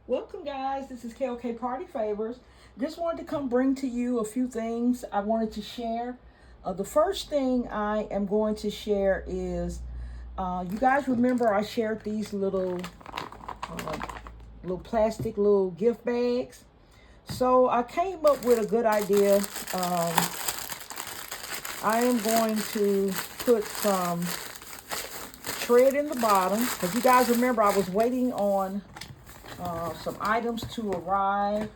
Welcome, guys. This is KLK Party Favors. Just wanted to come bring to you a few things I wanted to share. The first thing I am going to share is you guys remember I shared these uh, little plastic little gift bags. So I came up with a good idea. I am going to put some shred in the bottom because you guys remember I was waiting on some items to arrive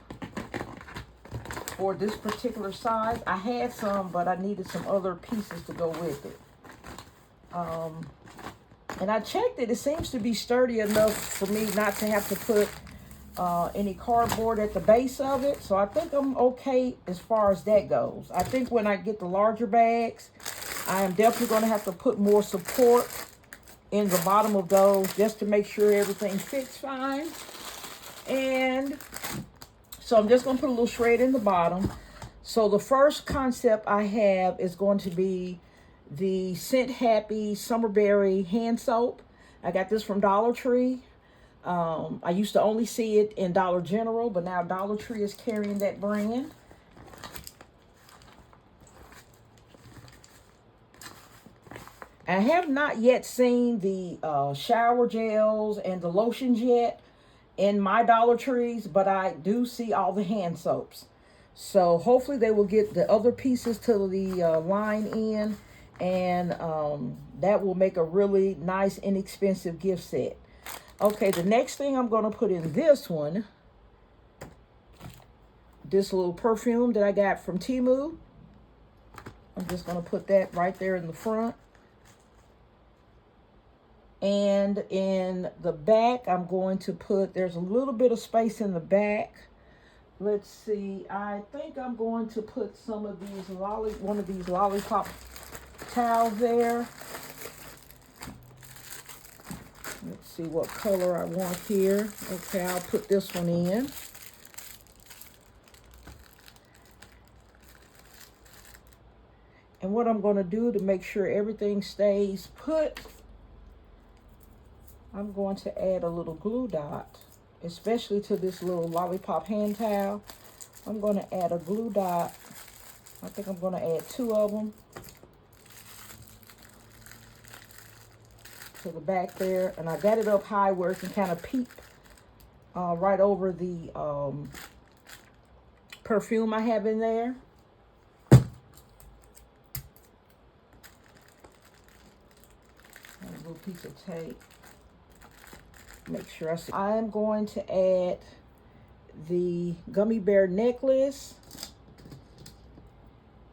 for this particular size. I had some, but I needed some other pieces to go with it. And I checked it. It seems to be sturdy enough for me not to have to put any cardboard at the base of it. So I think I'm okay as far as that goes. I think when I get the larger bags, I am definitely going to have to put more support in the bottom of those just to make sure everything fits fine. And so I'm just going to put a little shred in the bottom. So the first concept I have is going to be the Scent Happy Summerberry hand soap. I got this from Dollar Tree. I used to only see it in Dollar General, but now Dollar Tree is carrying that brand. I have not yet seen the shower gels and the lotions yet in my Dollar Trees, but I do see all the hand soaps. So hopefully they will get the other pieces to the line in, and that will make a really nice, inexpensive gift set. Okay, the next thing I'm going to put in this one, this little perfume that I got from Temu. I'm just going to put that right there in the front. And in the back, I'm going to put, there's a little bit of space in the back. Let's see, I think I'm going to put some of these one of these lollipop towels there. Let's see what color I want here. Okay, I'll put this one in. And what I'm going to do to make sure everything stays put, I'm going to add a little glue dot, especially to this little lollipop hand towel. I'm going to add a glue dot. I think I'm going to add 2 of them to the back there. And I got it up high where it can kind of peep right over the perfume I have in there. A little piece of tape. Make sure I see. I'm going to add the gummy bear necklace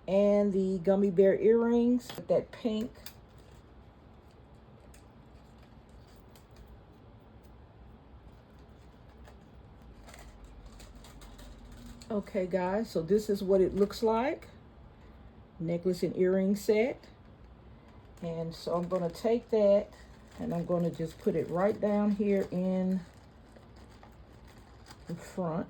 and the gummy bear earrings with that pink. Okay, guys, so this is what it looks like. Necklace and earring set. And so I'm going to take that and I'm going to just put it right down here in the front.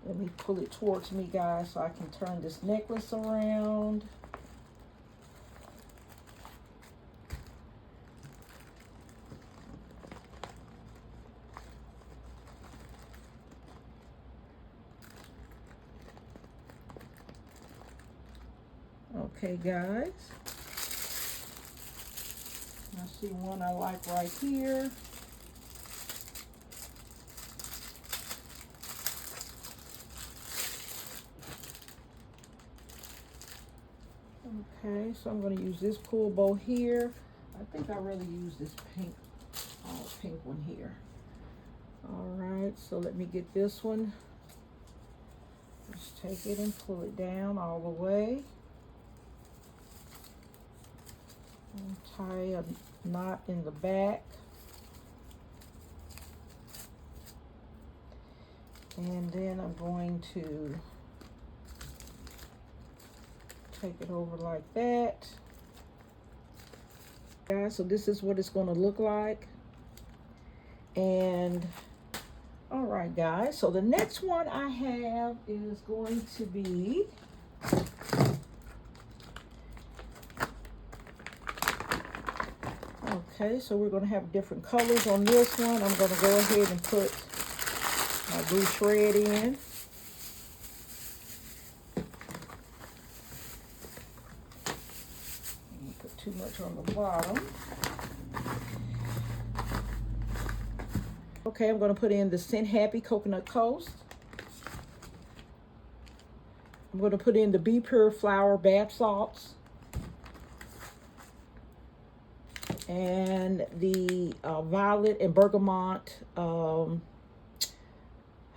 Let me pull it towards me, guys, so I can turn this necklace around. Okay, guys. I see one I like right here. Okay, so I'm going to use this pull bow here. I think I'd rather use this pink one here. All right, so let me get this one. Just take it and pull it down all the way. And tie a knot in the back. And then I'm going to take it over like that. Guys, so this is what it's going to look like. And all right, guys, so the next one I have is going to be okay, so we're going to have different colors on this one. I'm going to go ahead and put my glue thread in. Put too much on the bottom. Okay, I'm going to put in the Scent Happy Coconut Coast. I'm going to put in the Be Pure Flour bath salts. And the violet and bergamot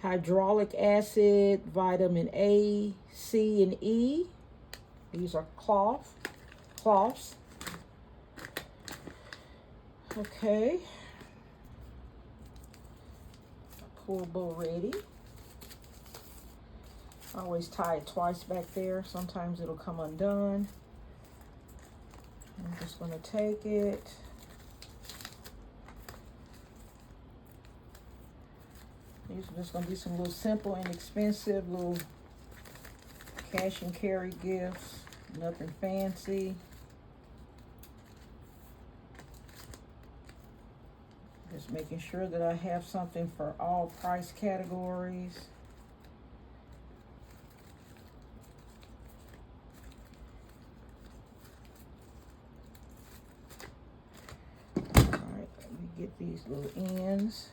hydraulic acid, vitamin A, C, and E. These are cloths. Okay. Pour bowl ready. I always tie it twice back there. Sometimes it'll come undone. I'm just going to take it. These are just going to be some little simple, inexpensive little cash and carry gifts. Nothing fancy. Just making sure that I have something for all price categories. All right, let me get these little ends.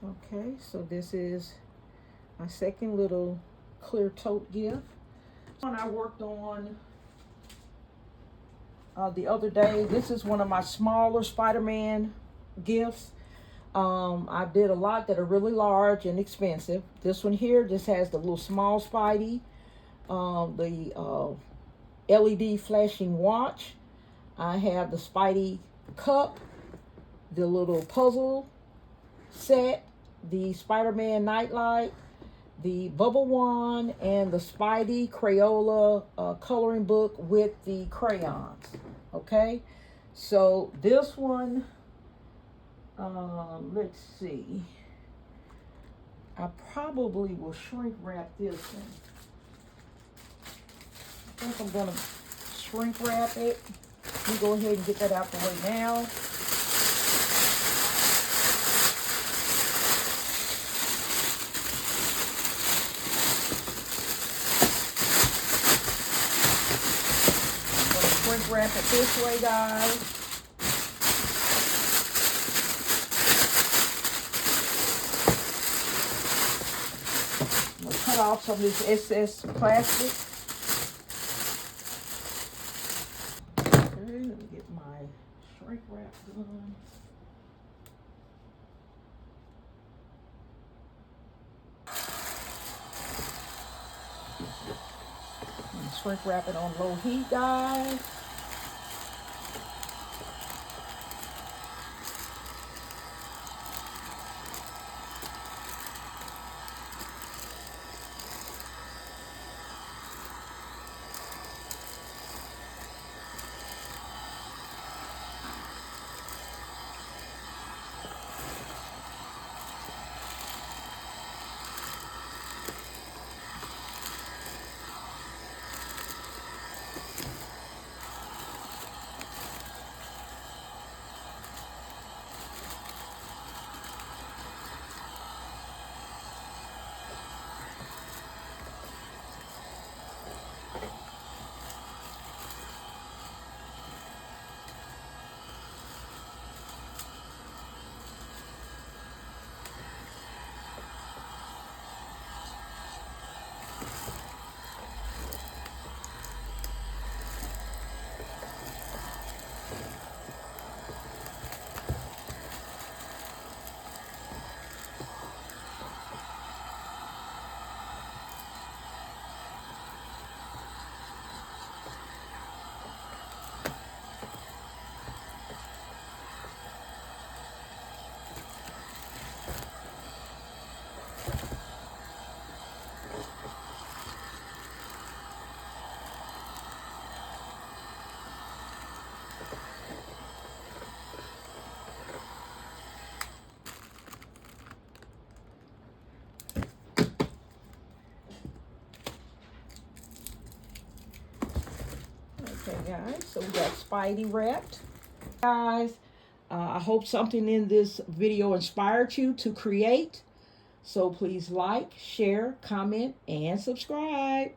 Okay, so this is my second little clear tote gift. One I worked on the other day. This is one of my smaller Spider-Man gifts. I did a lot that are really large and expensive. This one here just has the little small Spidey, the LED flashing watch. I have the Spidey cup, the little puzzle set, the Spider-Man nightlight, the bubble wand, and the Spidey Crayola coloring book with the crayons. Okay, so this one, let's see. I probably will shrink wrap this one. I think I'm gonna shrink wrap it. Let me go ahead and get that out the way now. Shrink wrap it this way, guys. I'm going to cut off some of this excess plastic. Okay, let me get my shrink wrap done. Shrink wrap it on low heat, guys. Okay, guys, so we got Spidey wrapped. Guys, I hope something in this video inspired you to create. So please like, share, comment, and subscribe.